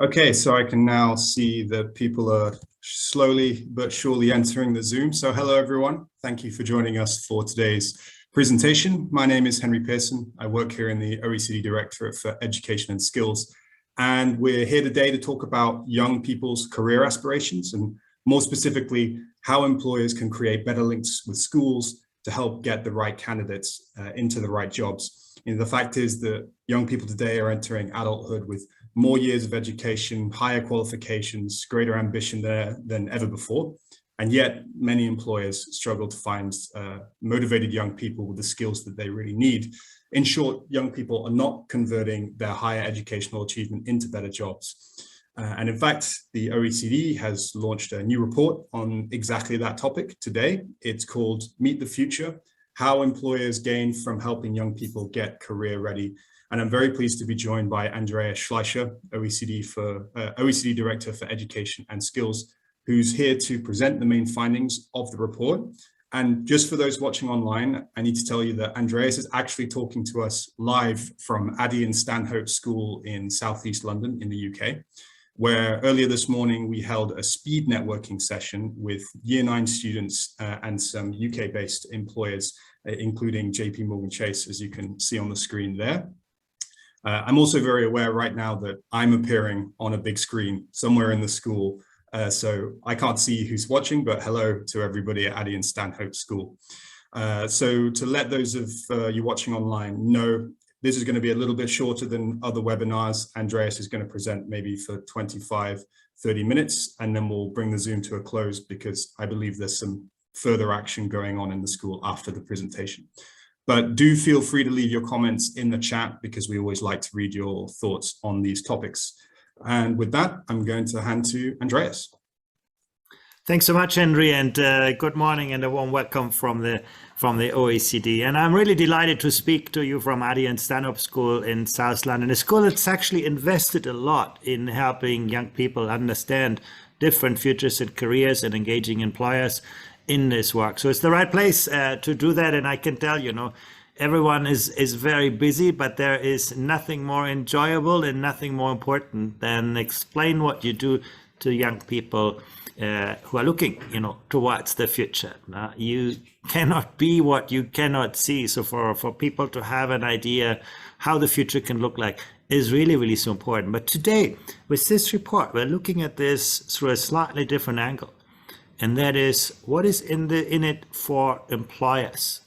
Okay, so I can now see that people are slowly but surely entering the Zoom. So hello, everyone. Thank you for joining us for today's presentation. My name is Henry Pearson. I work here in the OECD Directorate for Education and Skills. And we're here today to talk about young people's career aspirations and more specifically, how employers can create better links with schools to help get the right candidates into the right jobs. And the fact is that young people today are entering adulthood with more years of education, higher qualifications, greater ambition than ever before. And yet many employers struggle to find motivated young people with the skills that they really need. In short, young people are not converting their higher educational achievement into better jobs. And in fact, the OECD has launched a new report on exactly that topic today. It's called Meet the Future: How Employers Gain from Helping Young People Get Career Ready. And I'm very pleased to be joined by Andreas Schleicher, OECD Director for Education and Skills, who's here to present the main findings of the report. And just for those watching online, I need to tell you that Andreas is actually talking to us live from Addey and Stanhope School in Southeast London in the UK, where earlier this morning we held a speed networking session with Year 9 students and some UK-based employers, including JP Morgan Chase, as you can see on the screen there. I'm also very aware right now that I'm appearing on a big screen somewhere in the school, so I can't see who's watching, but hello to everybody at Addey and Stanhope School. So to let those of you watching online know, this is going to be a little bit shorter than other webinars. Andreas is going to present maybe for 25, 30 minutes, and then we'll bring the Zoom to a close because I believe there's some further action going on in the school after the presentation. But do feel free to leave your comments in the chat because we always like to read your thoughts on these topics. And with that, I'm going to hand to Andreas. Thanks so much, Henry, and good morning and a warm welcome from the OECD. And I'm really delighted to speak to you from Addey and Stanhope School in South London, a school that's actually invested a lot in helping young people understand different futures and careers and engaging employers in this work. So it's the right place to do that. And I can tell you, everyone is very busy, but there is nothing more enjoyable and nothing more important than explain what you do to young people who are looking, towards the future. You cannot be what you cannot see. So for people to have an idea how the future can look like is really, really so important. But today, with this report, we're looking at this through a slightly different angle. And that is what is in it for employers,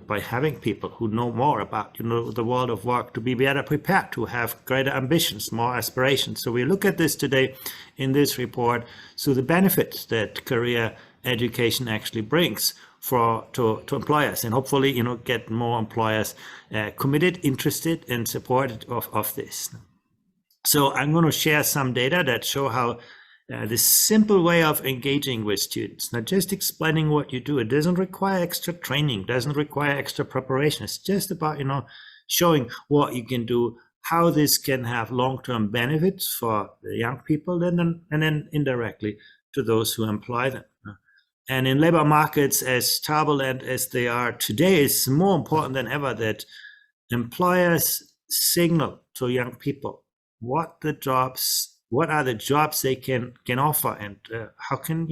by having people who know more about, the world of work to be better prepared, to have greater ambitions, more aspirations. So we look at this today in this report. So the benefits that career education actually brings to employers, and hopefully, get more employers committed, interested, and supported of this. So I'm going to share some data that show how this simple way of engaging with students, not just explaining what you do. It doesn't require extra training, doesn't require extra preparation. It's just about, showing what you can do, how this can have long-term benefits for the young people, and then indirectly to those who employ them. And in labor markets as turbulent as they are today, it's more important than ever that employers signal to young people what are the jobs they can offer, and how can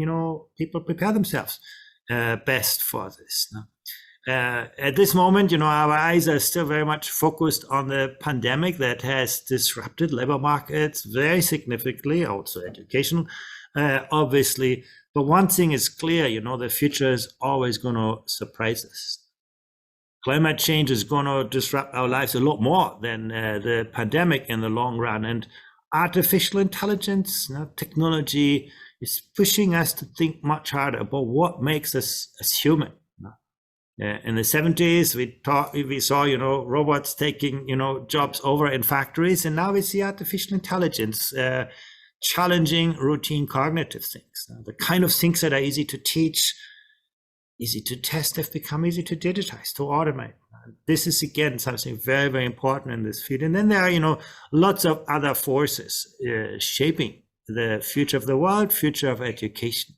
people prepare themselves best for this. At this moment, our eyes are still very much focused on the pandemic that has disrupted labor markets very significantly, also education, obviously. But one thing is clear, the future is always going to surprise us. Climate change is going to disrupt our lives a lot more than the pandemic in the long run. And artificial intelligence, technology is pushing us to think much harder about what makes us as human. In the 70s, we saw, robots taking, jobs over in factories, and now we see artificial intelligence challenging routine cognitive things. The kind of things that are easy to teach, easy to test, have become easy to digitize, to automate. This is, again, something very, very important in this field. And then there are, lots of other forces shaping the future of the world, future of education.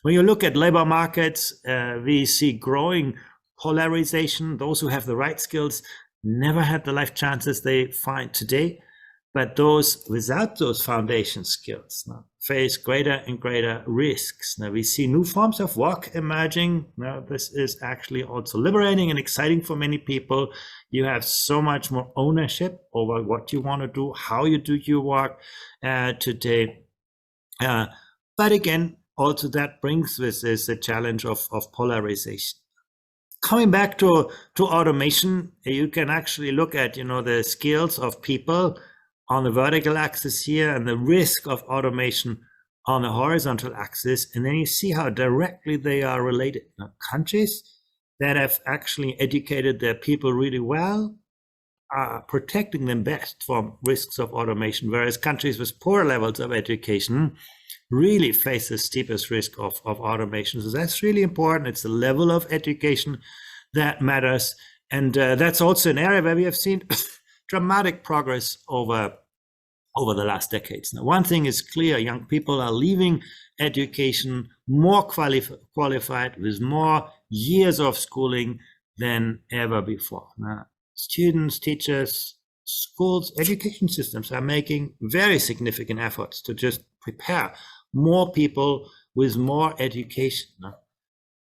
When you look at labor markets, we see growing polarization. Those who have the right skills never had the life chances they find today. But those without those foundation skills now face greater and greater risks. Now we see new forms of work emerging. Now this is actually also liberating and exciting for many people. You have so much more ownership over what you want to do, how you do your work today. But again, also that brings with this a challenge of polarization. Coming back to automation, you can actually look at, the skills of people on the vertical axis here and the risk of automation on the horizontal axis. And then you see how directly they are related. Now, countries that have actually educated their people really well are protecting them best from risks of automation, whereas countries with poor levels of education really face the steepest risk of automation. So that's really important. It's the level of education that matters. And that's also an area where we have seen dramatic progress over the last decades. Now, one thing is clear, young people are leaving education more qualified with more years of schooling than ever before. Now, students, teachers, schools, education systems are making very significant efforts to just prepare more people with more education.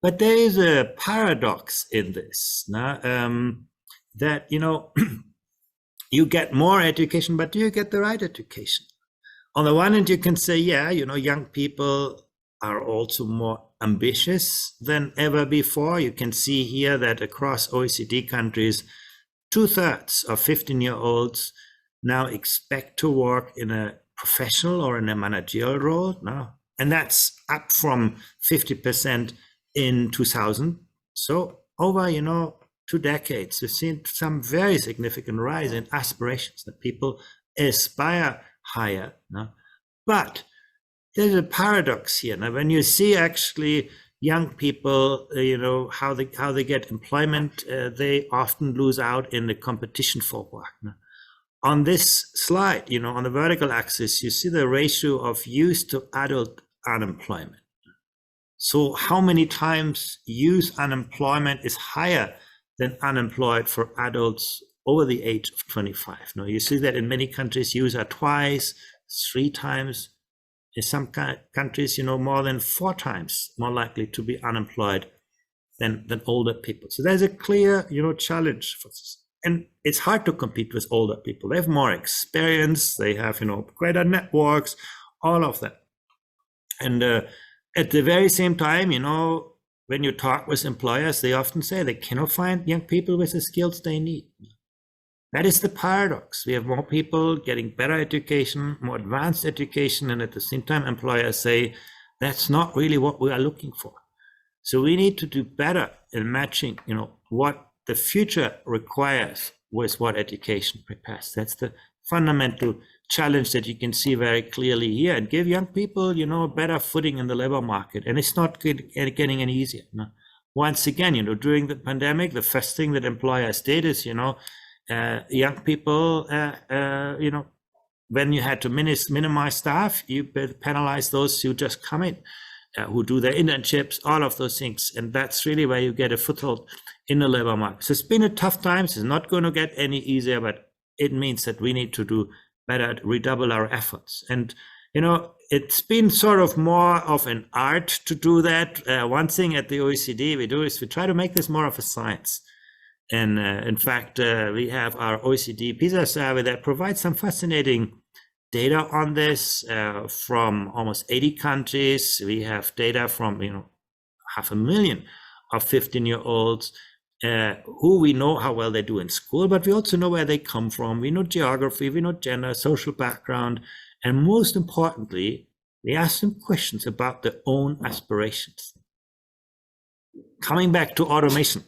But there is a paradox in this, that, you get more education, but do you get the right education? On the one hand, you can say, yeah, young people are also more ambitious than ever before. You can see here that across OECD countries, 2/3 of 15-year-olds now expect to work in a professional or in a managerial role now, and that's up from 50% in 2000. So over, 2 decades, we've seen some very significant rise in aspirations that people aspire higher. No? But there's a paradox here. Now, when you see actually young people, how they get employment, they often lose out in the competition for work. No? On this slide, on the vertical axis, you see the ratio of youth to adult unemployment. So how many times youth unemployment is higher than unemployed for adults over the age of 25. Now, you see that in many countries, youth are 2x, 3x. In some countries, more than 4 times more likely to be unemployed than older people. So there's a clear, challenge for this. And it's hard to compete with older people. They have more experience. They have, greater networks, all of that. And at the very same time, when you talk with employers, they often say they cannot find young people with the skills they need. That is the paradox. We have more people getting better education, more advanced education, and at the same time, employers say that's not really what we are looking for. So we need to do better in matching, what the future requires with what education prepares. That's the fundamental challenge that you can see very clearly here, and give young people, a better footing in the labor market. And it's not getting any easier. Once again, during the pandemic, the first thing that employers did is, young people, when you had to minimize staff, you penalize those who just come in, who do their internships, all of those things. And that's really where you get a foothold in the labor market. So it's been a tough time. It's not going to get any easier, but it means that we need to do better, redouble our efforts. And, it's been sort of more of an art to do that. One thing at the OECD we do is we try to make this more of a science. And in fact, we have our OECD PISA survey that provides some fascinating data on this from almost 80 countries. We have data from, 500,000 of 15-year-olds who we know how well they do in school, but we also know where they come from. We know geography, we know gender, social background, and most importantly, we ask them questions about their own aspirations. Coming back to automation,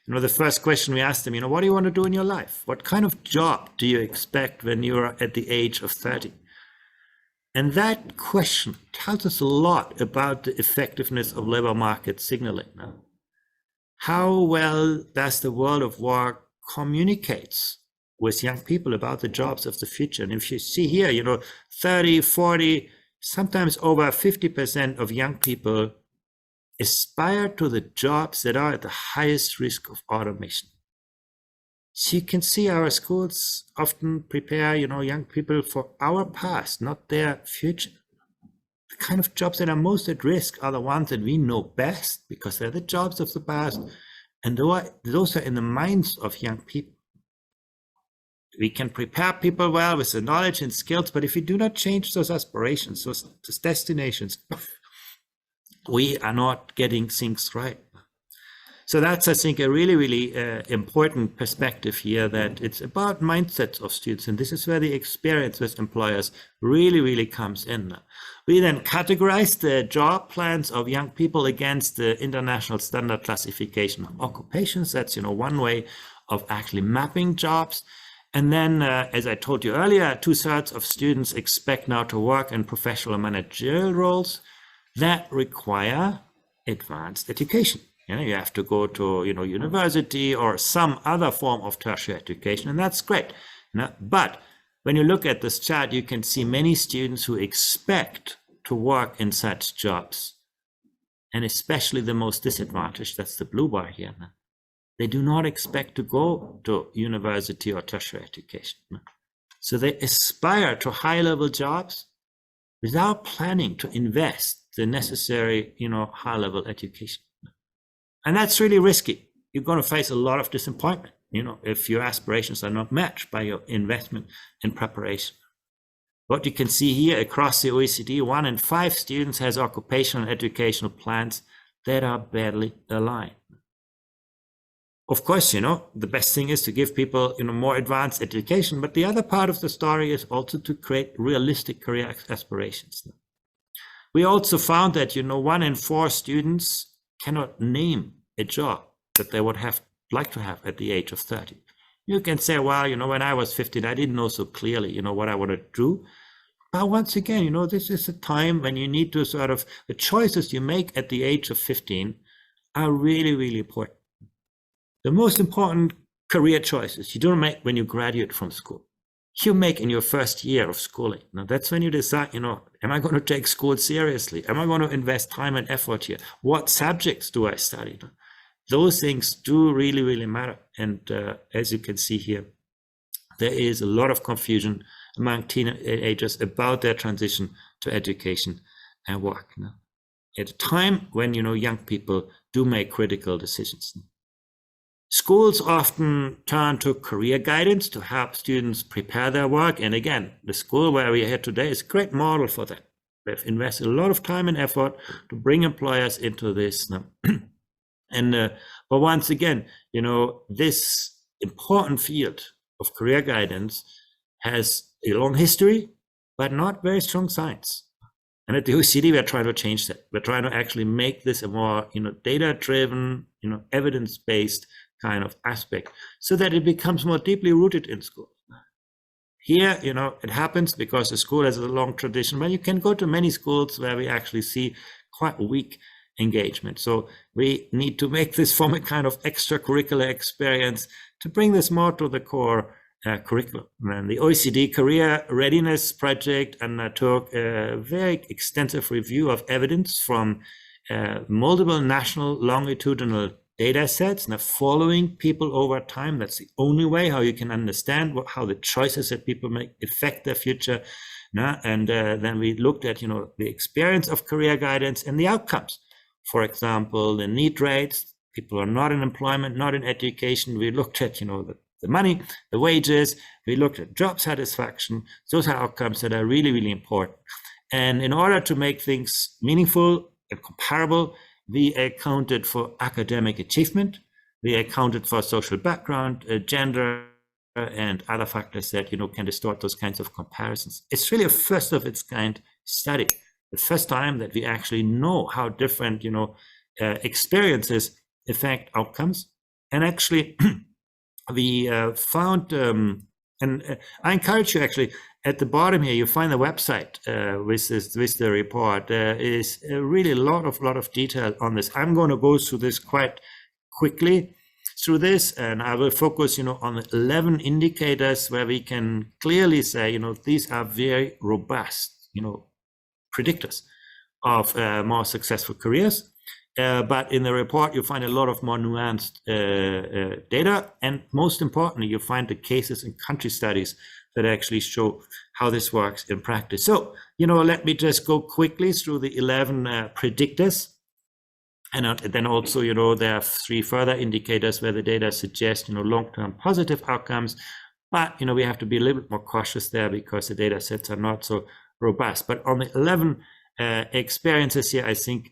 the first question we asked them, what do you want to do in your life? What kind of job do you expect when you're at the age of 30? And that question tells us a lot about the effectiveness of labor market signaling. Now, how well does the world of work communicate with young people about the jobs of the future? And if you see here, 30, 40, sometimes over 50% of young people aspire to the jobs that are at the highest risk of automation. So you can see our schools often prepare, young people for our past, not their future. The kind of jobs that are most at risk are the ones that we know best because they're the jobs of the past, and those are in the minds of young people. We can prepare people well with the knowledge and skills, but if we do not change those aspirations, those destinations, we are not getting things right. So that's, I think, a really, really important perspective here, that it's about mindsets of students. And this is where the experience with employers really, really comes in. We then categorize the job plans of young people against the International Standard Classification of Occupations. That's, one way of actually mapping jobs. And then, as I told you earlier, 2/3 of students expect now to work in professional managerial roles that require advanced education. You have to go to, university or some other form of tertiary education, and that's great. But when you look at this chart, you can see many students who expect to work in such jobs, and especially the most disadvantaged, that's the blue bar here. They do not expect to go to university or tertiary education. So they aspire to high-level jobs without planning to invest the necessary, high-level education. And that's really risky. You're going to face a lot of disappointment, if your aspirations are not matched by your investment in preparation. What you can see here across the OECD, 1 in 5 students has occupational and educational plans that are badly aligned. Of course, the best thing is to give people, more advanced education, but the other part of the story is also to create realistic career aspirations. We also found that, 1 in 4 students cannot name a job that they would like to have at the age of 30. You can say, well, when I was 15, I didn't know so clearly, what I wanted to do. But once again, this is a time when you need to the choices you make at the age of 15 are really, really important. The most important career choices you don't make when you graduate from school. You make in your first year of schooling. Now that's when you decide, am I going to take school seriously? Am I going to invest time and effort here? What subjects do I study? Those things do really, really matter. And as you can see here, there is a lot of confusion among teenagers about their transition to education and work. At a time when, young people do make critical decisions. Schools often turn to career guidance to help students prepare their work. And again, the school where we are here today is a great model for that. They've invested a lot of time and effort to bring employers into this. But once again, this important field of career guidance has a long history, but not very strong science. And at the OECD, we're trying to change that. We're trying to actually make this a more, data-driven, evidence-based kind of aspect, so that it becomes more deeply rooted in school. Here, it happens because the school has a long tradition, but you can go to many schools where we actually see quite weak engagement. So we need to make this from a kind of extracurricular experience to bring this more to the core curriculum. And the OECD Career Readiness Project undertook a very extensive review of evidence from multiple national longitudinal data sets, and following people over time. That's the only way how you can understand how the choices that people make affect their future. And then we looked at, the experience of career guidance and the outcomes. For example, the need rates, people are not in employment, not in education. We looked at, the money, the wages, we looked at job satisfaction. Those are outcomes that are really, really important. And in order to make things meaningful and comparable, we accounted for academic achievement, we accounted for social background, gender, and other factors that, can distort those kinds of comparisons. It's really a first of its kind study. The first time that we actually know how different, experiences affect outcomes. And actually, we found, and I encourage you actually, at the bottom here, you find the website with the report. There is really a lot of detail on this. I'm going to go through this quite quickly through this, and I will focus, on the 11 indicators where we can clearly say, these are very robust, predictors of more successful careers. But in the report, you find a lot of more nuanced data. And most importantly, you find the cases and country studies that actually show how this works in practice. So, let me just go quickly through the 11 predictors. And then also, there are 3 further indicators where the data suggest, long-term positive outcomes. But, we have to be a little bit more cautious there because the data sets are not so robust. But on the 11 experiences here, I think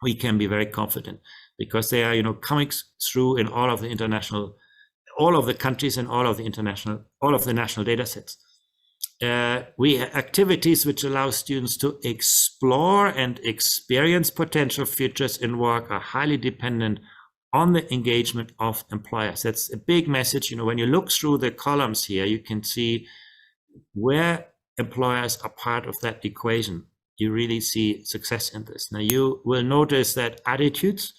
we can be very confident because they are, coming through in all of the countries and all of the national data sets. We have activities which allow students to explore and experience potential futures in work are highly dependent on the engagement of employers. That's a big message. When you look through the columns here, you can see where employers are part of that equation. You really see success in this. Now, you will notice that attitudes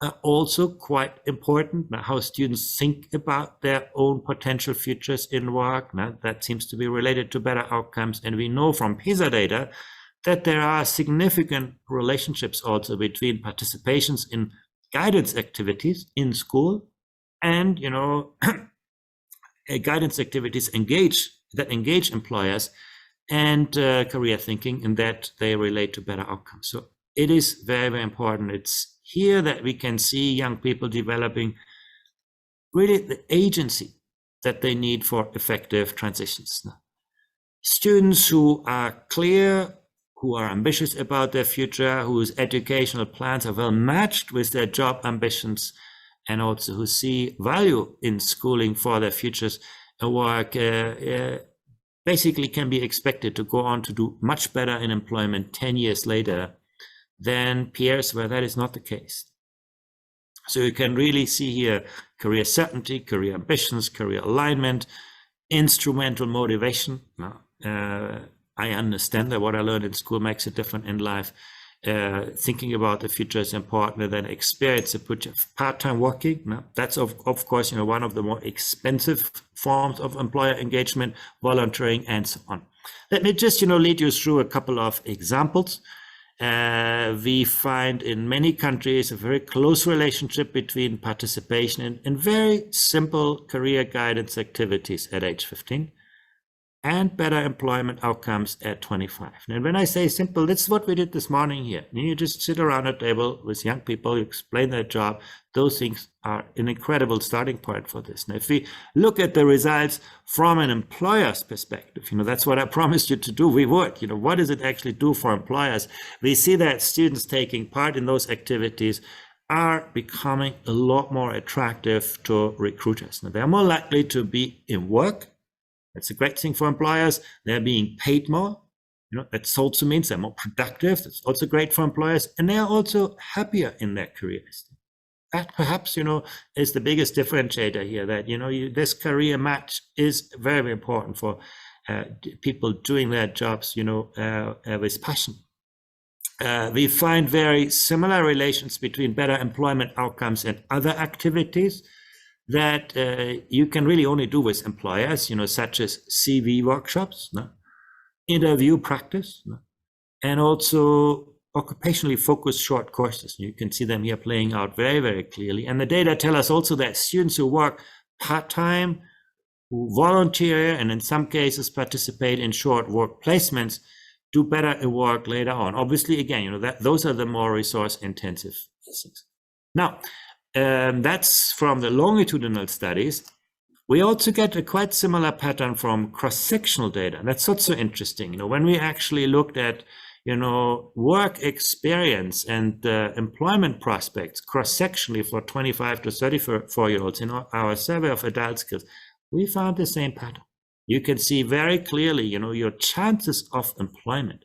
are also quite important. Now, how students think about their own potential futures in work. Now, that seems to be related to better outcomes. And we know from PISA data that there are significant relationships also between participations in guidance activities in school and, guidance activities that engage employers and career thinking, and that they relate to better outcomes. So it is very, very important. It's here that we can see young people developing really the agency that they need for effective transitions. Students who are clear, who are ambitious about their future, whose educational plans are well matched with their job ambitions, and also who see value in schooling for their futures work, basically can be expected to go on to do much better in employment 10 years later than peers where that is not the case. So you can really see here career certainty, career ambitions, career alignment, instrumental motivation. I understand that what I learned in school makes a difference in life. Thinking about the future is important, and then experience of part-time working. That's of course, one of the more expensive forms of employer engagement, volunteering, and so on. Let me just, lead you through a couple of examples. We find in many countries a very close relationship between participation in very simple career guidance activities at age 15 and better employment outcomes at 25. And when I say simple, that's what we did this morning here. You just sit around a table with young people, you explain their job. Those things are an incredible starting point for this. Now, if we look at the results from an employer's perspective, that's what I promised you to do. We would, what does it actually do for employers? We see that students taking part in those activities are becoming a lot more attractive to recruiters. Now, they're more likely to be in work. That's a great thing for employers. They're being paid more. That also means they're more productive. That's also great for employers. And they're also happier in their careers. That perhaps, is the biggest differentiator here, that, this career match is very, very important for people doing their jobs, with passion. We find very similar relations between better employment outcomes and other activities that you can really only do with employers, such as CV workshops, interview practice, and also occupationally focused short courses. You can see them here playing out very, very clearly. And the data tell us also that students who work part-time, who volunteer, and in some cases participate in short work placements, do better at work later on. Obviously, again, those are the more resource-intensive things. Now, that's from the longitudinal studies. We also get a quite similar pattern from cross-sectional data. And that's also interesting. When we actually looked at, work experience and employment prospects cross-sectionally for 25 to 34-year-olds in our survey of adult skills, we found the same pattern. You can see very clearly, your chances of employment,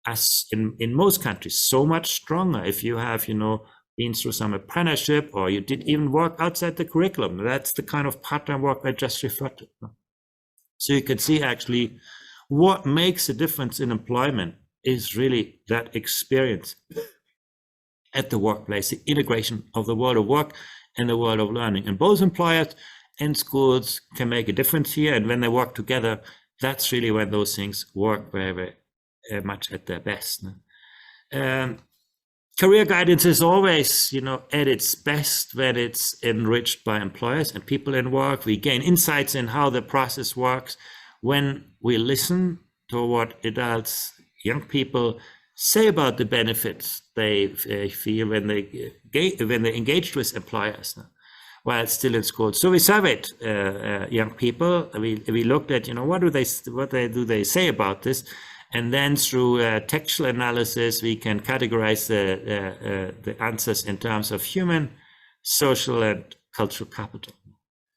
as in most countries, so much stronger if you have, been through some apprenticeship, or you did even work outside the curriculum. That's the kind of part-time work I just referred to. So you can see actually what makes a difference in employment is really that experience at the workplace, the integration of the world of work and the world of learning. And both employers and schools can make a difference here. And when they work together, that's really when those things work very, very much at their best. Career guidance is always, at its best when it's enriched by employers and people in work. We gain insights in how the process works when we listen to what adults, young people say about the benefits they feel when they engaged with employers while still in school. So we surveyed young people. We looked at what do they say about this, and then through textual analysis we can categorize the answers in terms of human, social, and cultural capital.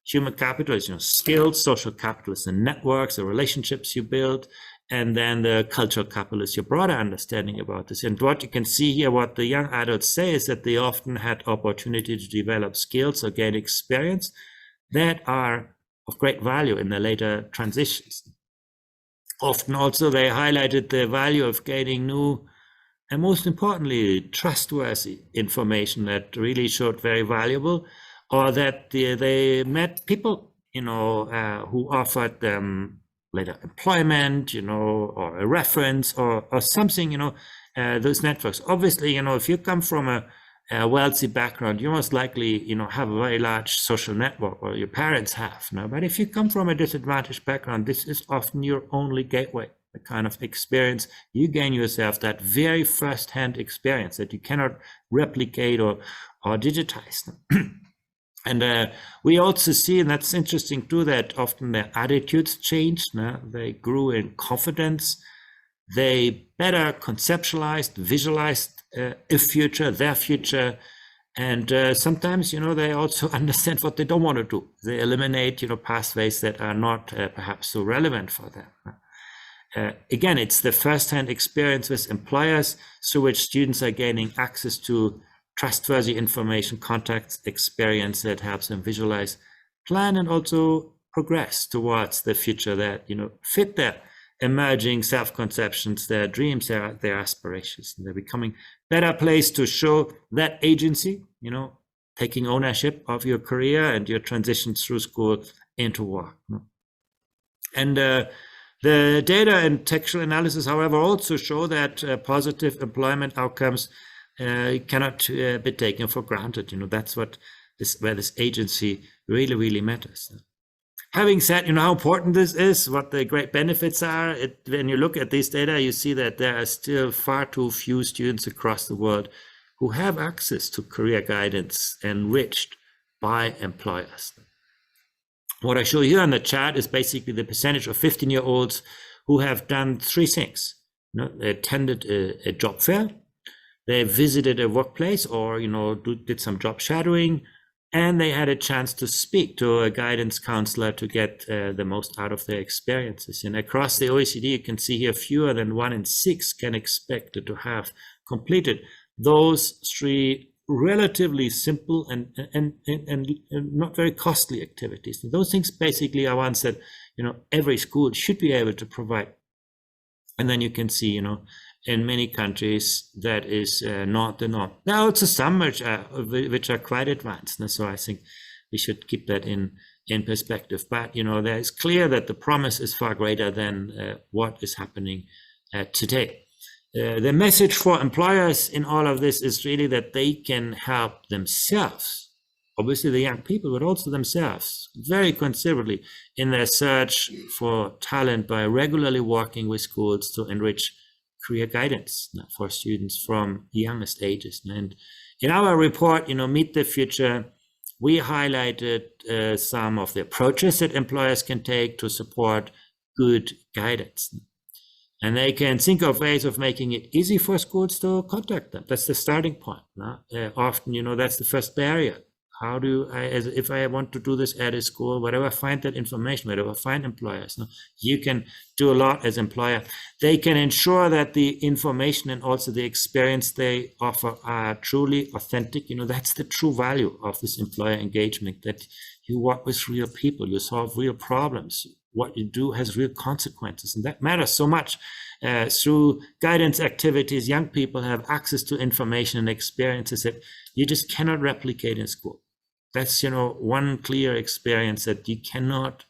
Human capital is skills, social capital is the networks, the relationships you build, and then the cultural capital is your broader understanding about this. And what you can see here, what the young adults say is that they often had opportunity to develop skills or gain experience that are of great value in their later transitions. Often also they highlighted the value of gaining new and most importantly, trustworthy information that really showed very valuable, or that they met people, who offered them later employment, or a reference or something, those networks. Obviously, if you come from a wealthy background, you most likely, have a very large social network, or your parents have. But if you come from a disadvantaged background, this is often your only gateway, the kind of experience you gain yourself, that very first-hand experience that you cannot replicate or digitize. And we also see, and that's interesting too, that often their attitudes changed. They grew in confidence. They better conceptualized, visualized their future. And sometimes, they also understand what they don't want to do. They eliminate, pathways that are not perhaps so relevant for them. Again, it's the first-hand experience with employers through which students are gaining access to trustworthy information, contacts, experience that helps them visualize, plan, and also progress towards the future that, fit their emerging self-conceptions, their dreams, their aspirations. And they're becoming better place to show that agency, taking ownership of your career and your transition through school into work. And the data and textual analysis, however, also show that positive employment outcomes cannot be taken for granted. That's where this agency really matters. Having said, how important this is, what the great benefits are, when you look at these data, you see that there are still far too few students across the world who have access to career guidance enriched by employers. What I show here on the chart is basically the percentage of 15-year-olds who have done three things. They attended a job fair, they visited a workplace, or did some job shadowing, and they had a chance to speak to a guidance counselor to get the most out of their experiences. And across the OECD, you can see here fewer than 1 in 6 can expect to have completed those three relatively simple and not very costly activities. And those things basically are ones that every school should be able to provide. And then you can see in many countries that is not the norm. There are also some which are quite advanced. So I think we should keep that in perspective. But there is clear that the promise is far greater than what is happening today. The message for employers in all of this is really that they can help themselves, obviously the young people, but also themselves, very considerably in their search for talent by regularly working with schools to enrich career guidance for students from the youngest ages. And in our report, Meet the Future, we highlighted some of the approaches that employers can take to support good guidance. And they can think of ways of making it easy for schools to contact them. That's the starting point. Often, that's the first barrier. How do I, if I want to do this at a school, where do I find that information? Where do I find employers? You can do a lot as employer. They can ensure that the information and also the experience they offer are truly authentic. That's the true value of this employer engagement, that you work with real people, you solve real problems. What you do has real consequences, and that matters so much. Through guidance activities, young people have access to information and experiences that you just cannot replicate in school. That's, one clear experience that you cannot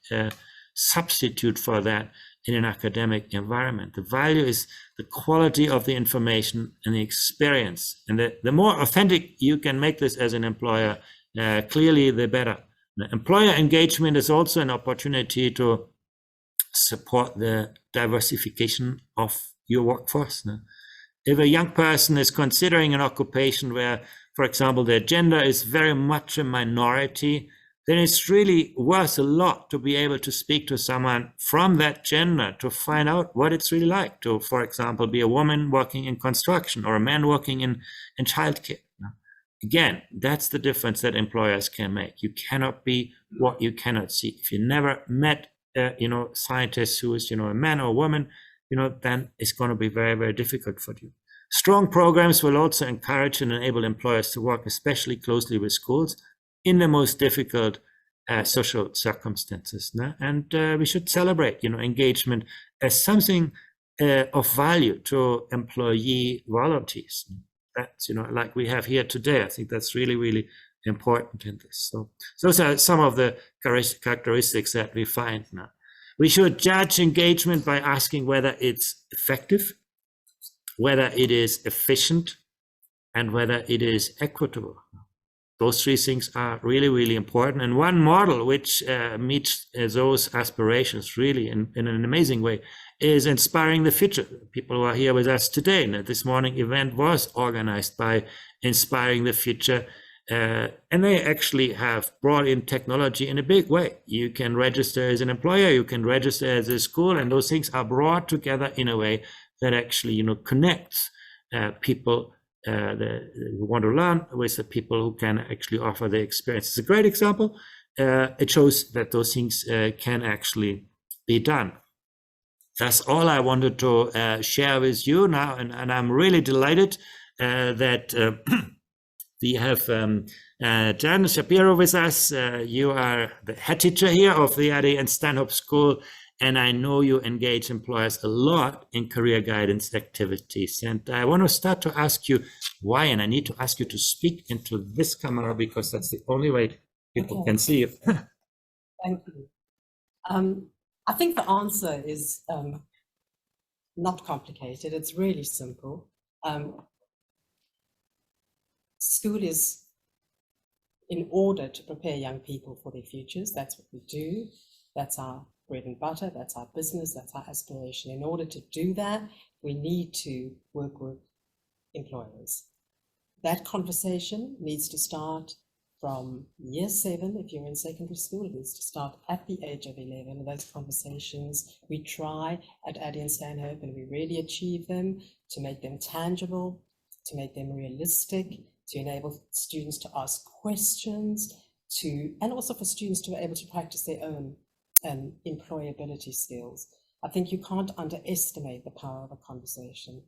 substitute for that in an academic environment. The value is the quality of the information and the experience. And the more authentic you can make this as an employer, clearly the better. The employer engagement is also an opportunity to support the diversification of your workforce. If a young person is considering an occupation where, for example, their gender is very much a minority, then it's really worth a lot to be able to speak to someone from that gender to find out what it's really like to, for example, be a woman working in construction or a man working in childcare. Again, that's the difference that employers can make. You cannot be what you cannot see. If you never met, scientist who is, a man or a woman, then it's going to be very, very difficult for you. Strong programs will also encourage and enable employers to work especially closely with schools in the most difficult social circumstances. And we should celebrate, engagement as something of value to employee volunteers. That's, like we have here today. I think that's really, really important in this. So those are some of the characteristics that we find now. We should judge engagement by asking whether it's effective, whether it is efficient, and whether it is equitable. Those three things are really, really important. And one model which meets those aspirations really in an amazing way is Inspiring the Future. People who are here with us today, and this morning event was organized by Inspiring the Future. And they actually have brought in technology in a big way. You can register as an employer, you can register as a school, and those things are brought together in a way that actually, connects people who want to learn with the people who can actually offer the experience. It's a great example. It shows that those things can actually be done. That's all I wanted to share with you now, and I'm really delighted that we have Jan Shapiro with us. You are the head teacher here of the Addey and Stanhope School, and I know you engage employers a lot in career guidance activities. And I want to start to ask you why, and I need to ask you to speak into this camera because that's the only way people can see you. Thank you. I think the answer is not complicated. It's really simple. School is in order to prepare young people for their futures. That's what we do. That's our bread and butter. That's our business. That's our aspiration. In order to do that, we need to work with employers. That conversation needs to start from year 7. If you're in secondary school, it needs to start at the age of 11. Those conversations we try at Addey and Stanhope, and we really achieve them to make them tangible, to make them realistic, to enable students to ask questions, and also for students to be able to practice their own employability skills. I think you can't underestimate the power of a conversation.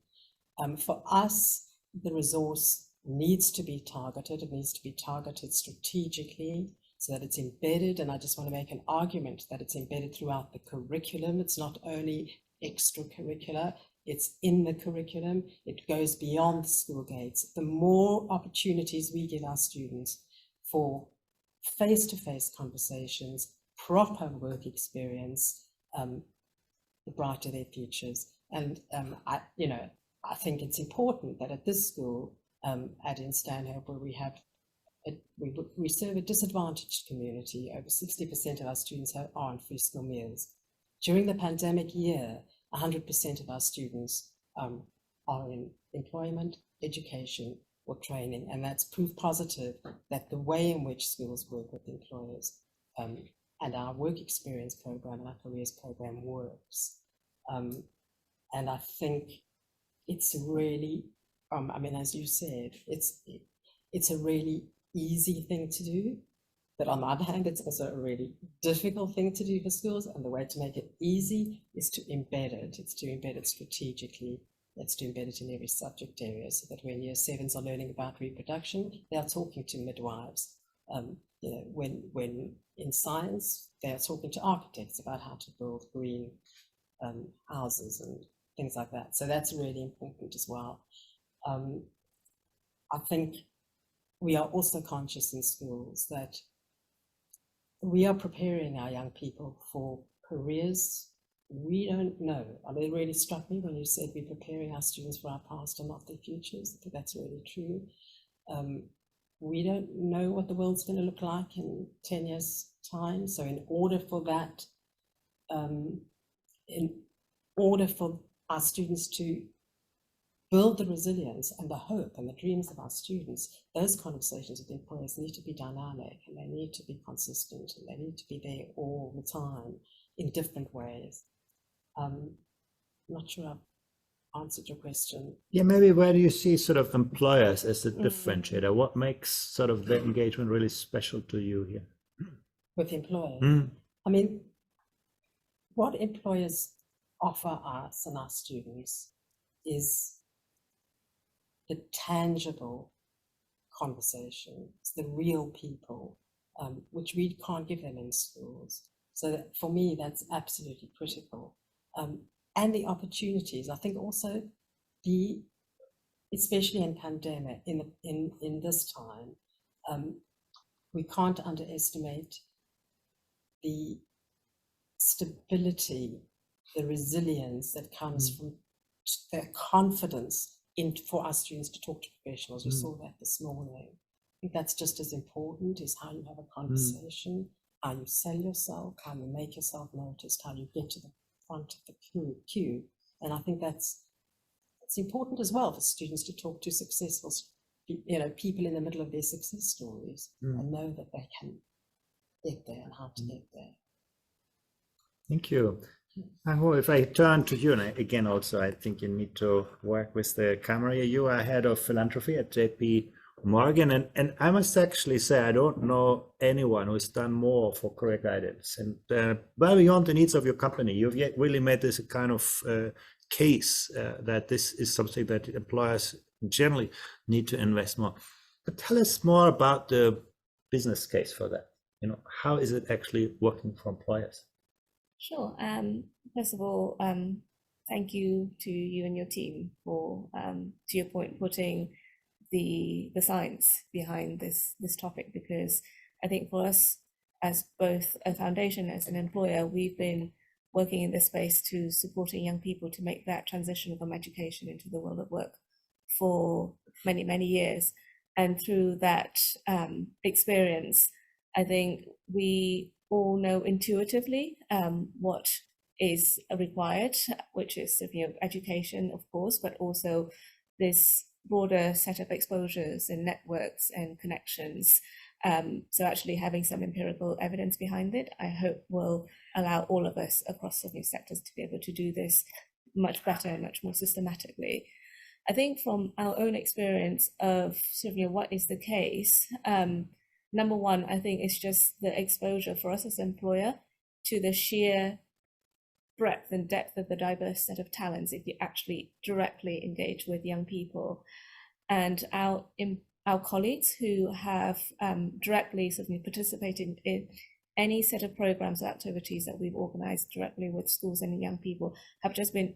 For us, the resource needs to be targeted. It needs to be targeted strategically so that it's embedded. And I just want to make an argument that it's embedded throughout the curriculum. It's not only extracurricular, it's in the curriculum. It goes beyond the school gates. The more opportunities we give our students for face-to-face conversations, proper work experience, the brighter their futures. And I think it's important that at this school, Addey and Stanhope, where we serve a disadvantaged community, over 60% of our students are on free school meals. During the pandemic year, 100% of our students are in employment, education, or training, and that's proof positive that the way in which schools work with employers and our work experience program and our careers program works. And I think it's really, as you said, it's a really easy thing to do, but on the other hand, it's also a really difficult thing to do for schools. And the way to make it easy is to embed it. It's to embed it strategically. It's to embed it in every subject area so that when year 7s are learning about reproduction, they are talking to midwives. When in science, they are talking to architects about how to build green houses and things like that. So that's really important as well. I think we are also conscious in schools that we are preparing our young people for careers we don't know. I mean, it really struck me when you said we're preparing our students for our past and not their futures. I think that's really true. We don't know what the world's going to look like in 10 years' time. So in order for that, in order for our students to build the resilience and the hope and the dreams of our students, those conversations with employers need to be dynamic, and they need to be consistent, and they need to be there all the time in different ways. I'm not sure I've answered your question. Yeah, maybe where do you see sort of employers as a differentiator? What makes sort of the engagement really special to you here? With employers? I mean, what employers offer us and our students is the tangible conversations, the real people, which we can't give them in schools. So that, for me, that's absolutely critical. And the opportunities, I think also especially in pandemic, in this time, we can't underestimate the stability, the resilience that comes from the confidence for our students to talk to professionals. We saw that this morning. I think that's just as important, is how you have a conversation, how you sell yourself, how you make yourself noticed, how you get to the front of the queue. And I think that's important as well for students to talk to successful, people in the middle of their success stories and know that they can get there and how to get there. Thank you. And if I turn to you, and again, also, I think you need to work with the camera. You are head of philanthropy at JP Morgan, and I must actually say, I don't know anyone who's done more for career guidance and well beyond the needs of your company. You've yet really made this a kind of case that this is something that employers generally need to invest more. But tell us more about the business case for that. How is it actually working for employers? Sure. First of all, thank you to you and your team for, to your point, putting the science behind this topic, because I think for us, as both a foundation, as an employer, we've been working in this space to supporting young people to make that transition from education into the world of work for many, many years. And through that experience, I think we all know intuitively what is required, which is education, of course, but also this broader set of exposures and networks and connections. So actually having some empirical evidence behind it, I hope will allow all of us across sectors to be able to do this much better and much more systematically. I think from our own experience of what is the case, number one, I think it's just the exposure for us as an employer to the sheer breadth and depth of the diverse set of talents if you actually directly engage with young people. And our colleagues who have directly participated in any set of programs or activities that we've organized directly with schools and young people have just been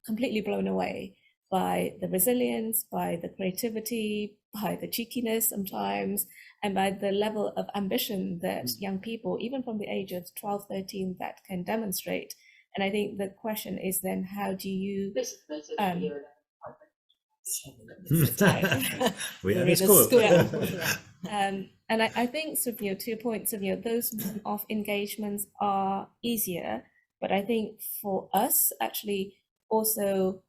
completely blown away by the resilience, by the creativity, by the cheekiness sometimes, and by the level of ambition that young people, even from the age of 12, 13, that can demonstrate. And I think the question is then, how do you... we are in school. And I think to your point, those one-off engagements are easier, but I think for us, actually, also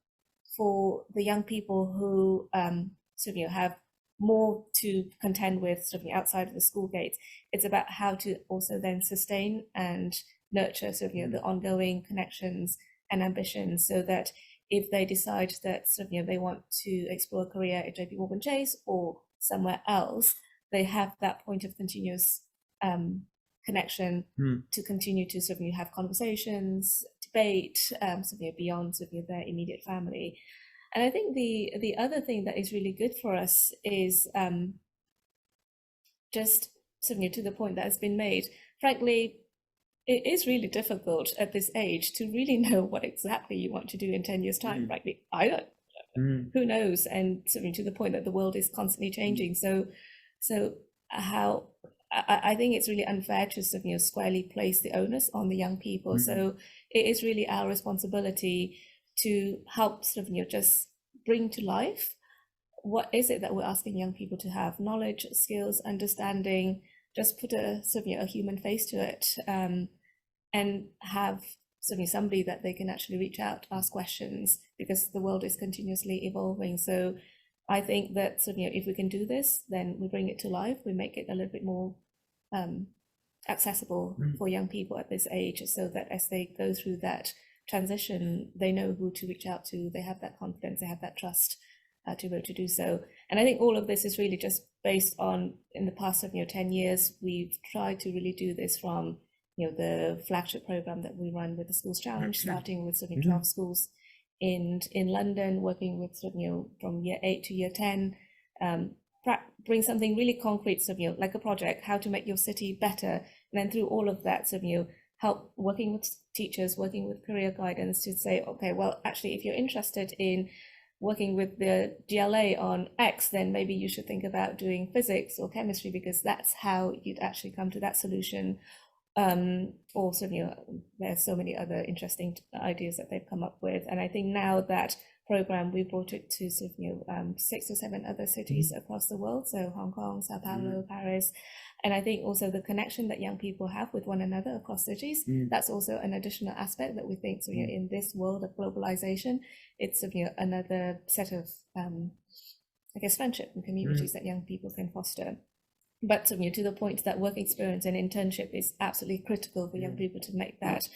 for the young people who have more to contend with outside of the school gates, it's about how to also then sustain and nurture the ongoing connections and ambitions, so that if they decide that they want to explore a career at JP Morgan Chase or somewhere else, they have that point of continuous connection to continue to have conversations, debate, beyond their immediate family. And I think the other thing that is really good for us is just to the point that has been made. Frankly, it is really difficult at this age to really know what exactly you want to do in 10 years' time. Frankly, I don't know. Who knows? And to the point that the world is constantly changing. So how I think it's really unfair to squarely place the onus on the young people. So it is really our responsibility to help sort of, just bring to life what is it that we're asking young people to have: knowledge, skills, understanding, just put a sort of, a human face to it, and have certainly somebody that they can actually reach out, ask questions, because the world is continuously evolving. So I think that sort of, if we can do this, then we bring it to life, we make it a little bit more accessible for young people at this age, so that as they go through that transition, they know who to reach out to, they have that confidence, they have that trust to be able to do so. And I think all of this is really just based on, in the past of 10 years, we've tried to really do this from the flagship program that we run with the Schools Challenge, starting with 12 schools in London, working with from year 8 to year 10, bring something really concrete, like a project, how to make your city better, and then through all of that, help working with teachers, working with career guidance to say, okay, well, actually, if you're interested in working with the GLA on X, then maybe you should think about doing physics or chemistry, because that's how you'd actually come to that solution. Also, there's so many other interesting ideas that they've come up with. And I think now that program, we brought it to 6 or 7 other cities across the world. So Hong Kong, Sao Paulo, Paris. And I think also the connection that young people have with one another across cities, that's also an additional aspect that we think, in this world of globalization, it's another set of, I guess, friendship and communities that young people can foster. But to the point that work experience and internship is absolutely critical for young people to make that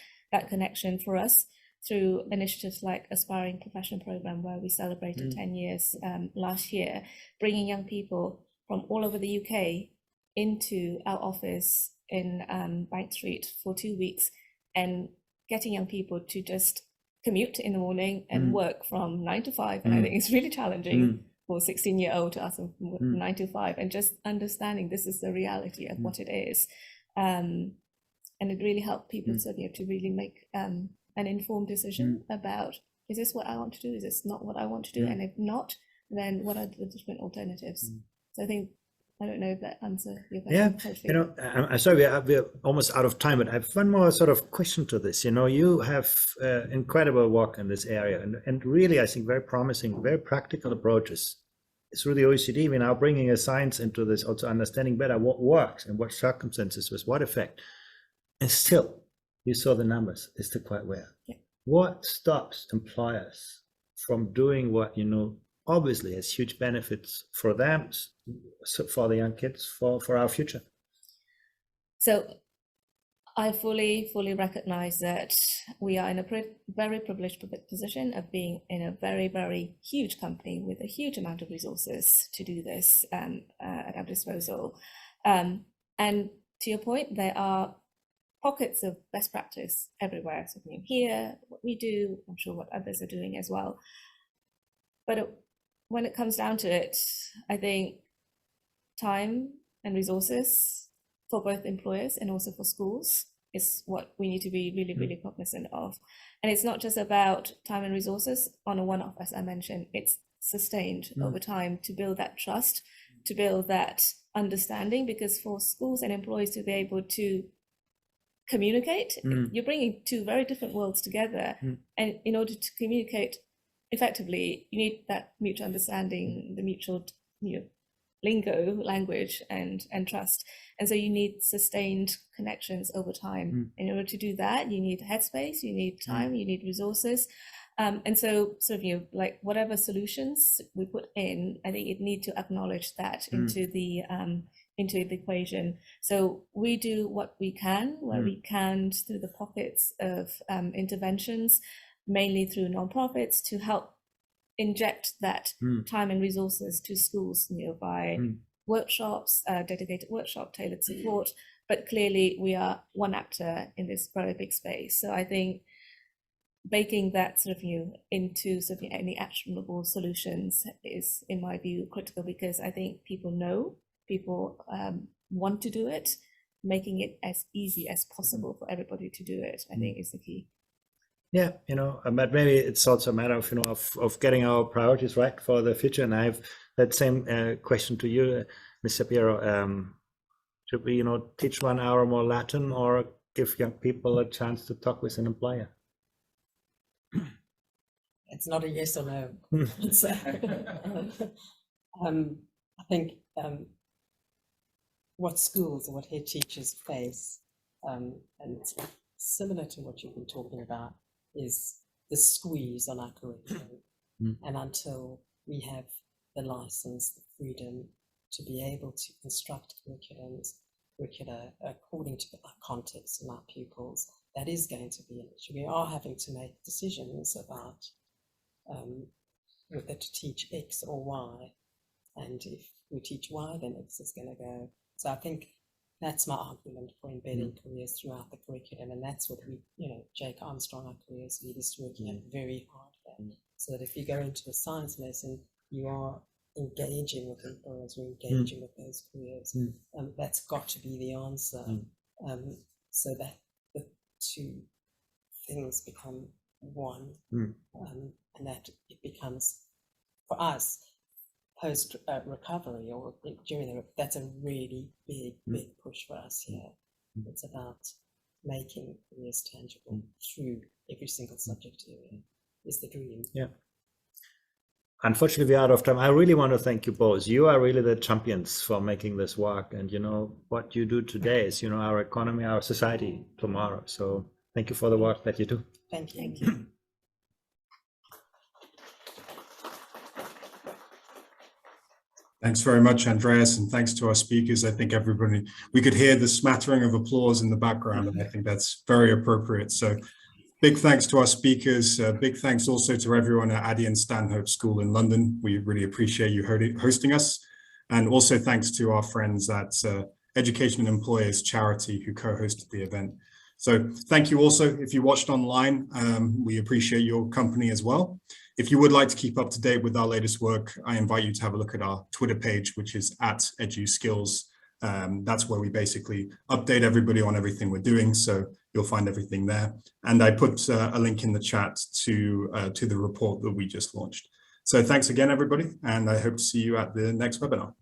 connection. For us, through initiatives like Aspiring Professional Program, where we celebrated 10 years last year, bringing young people from all over the UK into our office in Bank Street for 2 weeks, and getting young people to just commute in the morning and work from 9 to 5. And I think it's really challenging for a 16-year-old to ask them from 9 to 5, and just understanding this is the reality of what it is. And it really helped people to really make an informed decision about, is this what I want to do? Is this not what I want to do? And if not, then what are the different alternatives? So I think, I don't know if that answers your question. Totally. I'm sorry, we're almost out of time, but I have one more sort of question to this. You have incredible work in this area, and really, I think, very promising, very practical approaches. Through the OECD, we're now bringing a science into this, also understanding better what works and what circumstances with what effect. And still, you saw the numbers, it's still quite rare. What stops employers from doing what, obviously has huge benefits for them, for the young kids, for our future? So I fully recognize that we are in a very privileged position of being in a very, very huge company with a huge amount of resources to do this at our disposal. And to your point, there are pockets of best practice everywhere. So here, what we do, I'm sure what others are doing as well. But when it comes down to it, I think time and resources for both employers and also for schools is what we need to be really, really cognizant of. And it's not just about time and resources on a one-off, as I mentioned, it's sustained over time to build that trust, to build that understanding, because for schools and employees to be able to communicate, you're bringing 2 very different worlds together. And in order to communicate effectively, you need that mutual understanding, the mutual lingo, language, and trust. And so you need sustained connections over time. In order to do that, you need headspace, you need time, you need resources. And so like whatever solutions we put in, I think it need to acknowledge that into the equation. So we do what we can, where we can, through the pockets of interventions, mainly through nonprofits, to help inject that time and resources to schools, by workshops, dedicated workshop, tailored support. But clearly we are one actor in this very big space. So I think baking that into any actionable solutions is, in my view, critical, because I think people want to do it. Making it as easy as possible for everybody to do it, I think, is the key. Yeah, but maybe it's also a matter of, of getting our priorities right for the future. And I have that same question to you, Mr. Piero. Should we, teach 1 hour more Latin, or give young people a chance to talk with an employer? It's not a yes or no. I think what schools and what head teachers face, and it's similar to what you've been talking about, is the squeeze on our curriculum. And until we have the license, the freedom to be able to construct curricula according to our context and our pupils, that is going to be an issue. We are having to make decisions about whether to teach X or Y. And if we teach Y, then X is going to go. So I think that's my argument for embedding careers throughout the curriculum. And that's what Jake Armstrong, our careers lead, is working very hard at. So that if you go into a science lesson, you are engaging with employers, you're engaging with those careers. That's got to be the answer. So that the two things become one, and that it becomes, for us, post recovery or during that's a really big push for us here. It's about making careers tangible through every single subject area is the dream. Yeah. Unfortunately, we're out of time. I really want to thank you both. You are really the champions for making this work. And what you do today is, our economy, our society tomorrow. So thank you for the work that you do. Thank you. Thank you. Thanks very much, Andreas, and thanks to our speakers. I think everybody, we could hear the smattering of applause in the background, and I think that's very appropriate. So big thanks to our speakers. Big thanks also to everyone at Addey and Stanhope School in London. We really appreciate you hosting us. And also thanks to our friends at Education and Employers Charity who co-hosted the event. So thank you also. If you watched online, we appreciate your company as well. If you would like to keep up to date with our latest work, I invite you to have a look at our Twitter page, which is @EduSkills. That's where we basically update everybody on everything we're doing. So you'll find everything there. And I put a link in the chat to the report that we just launched. So thanks again, everybody. And I hope to see you at the next webinar.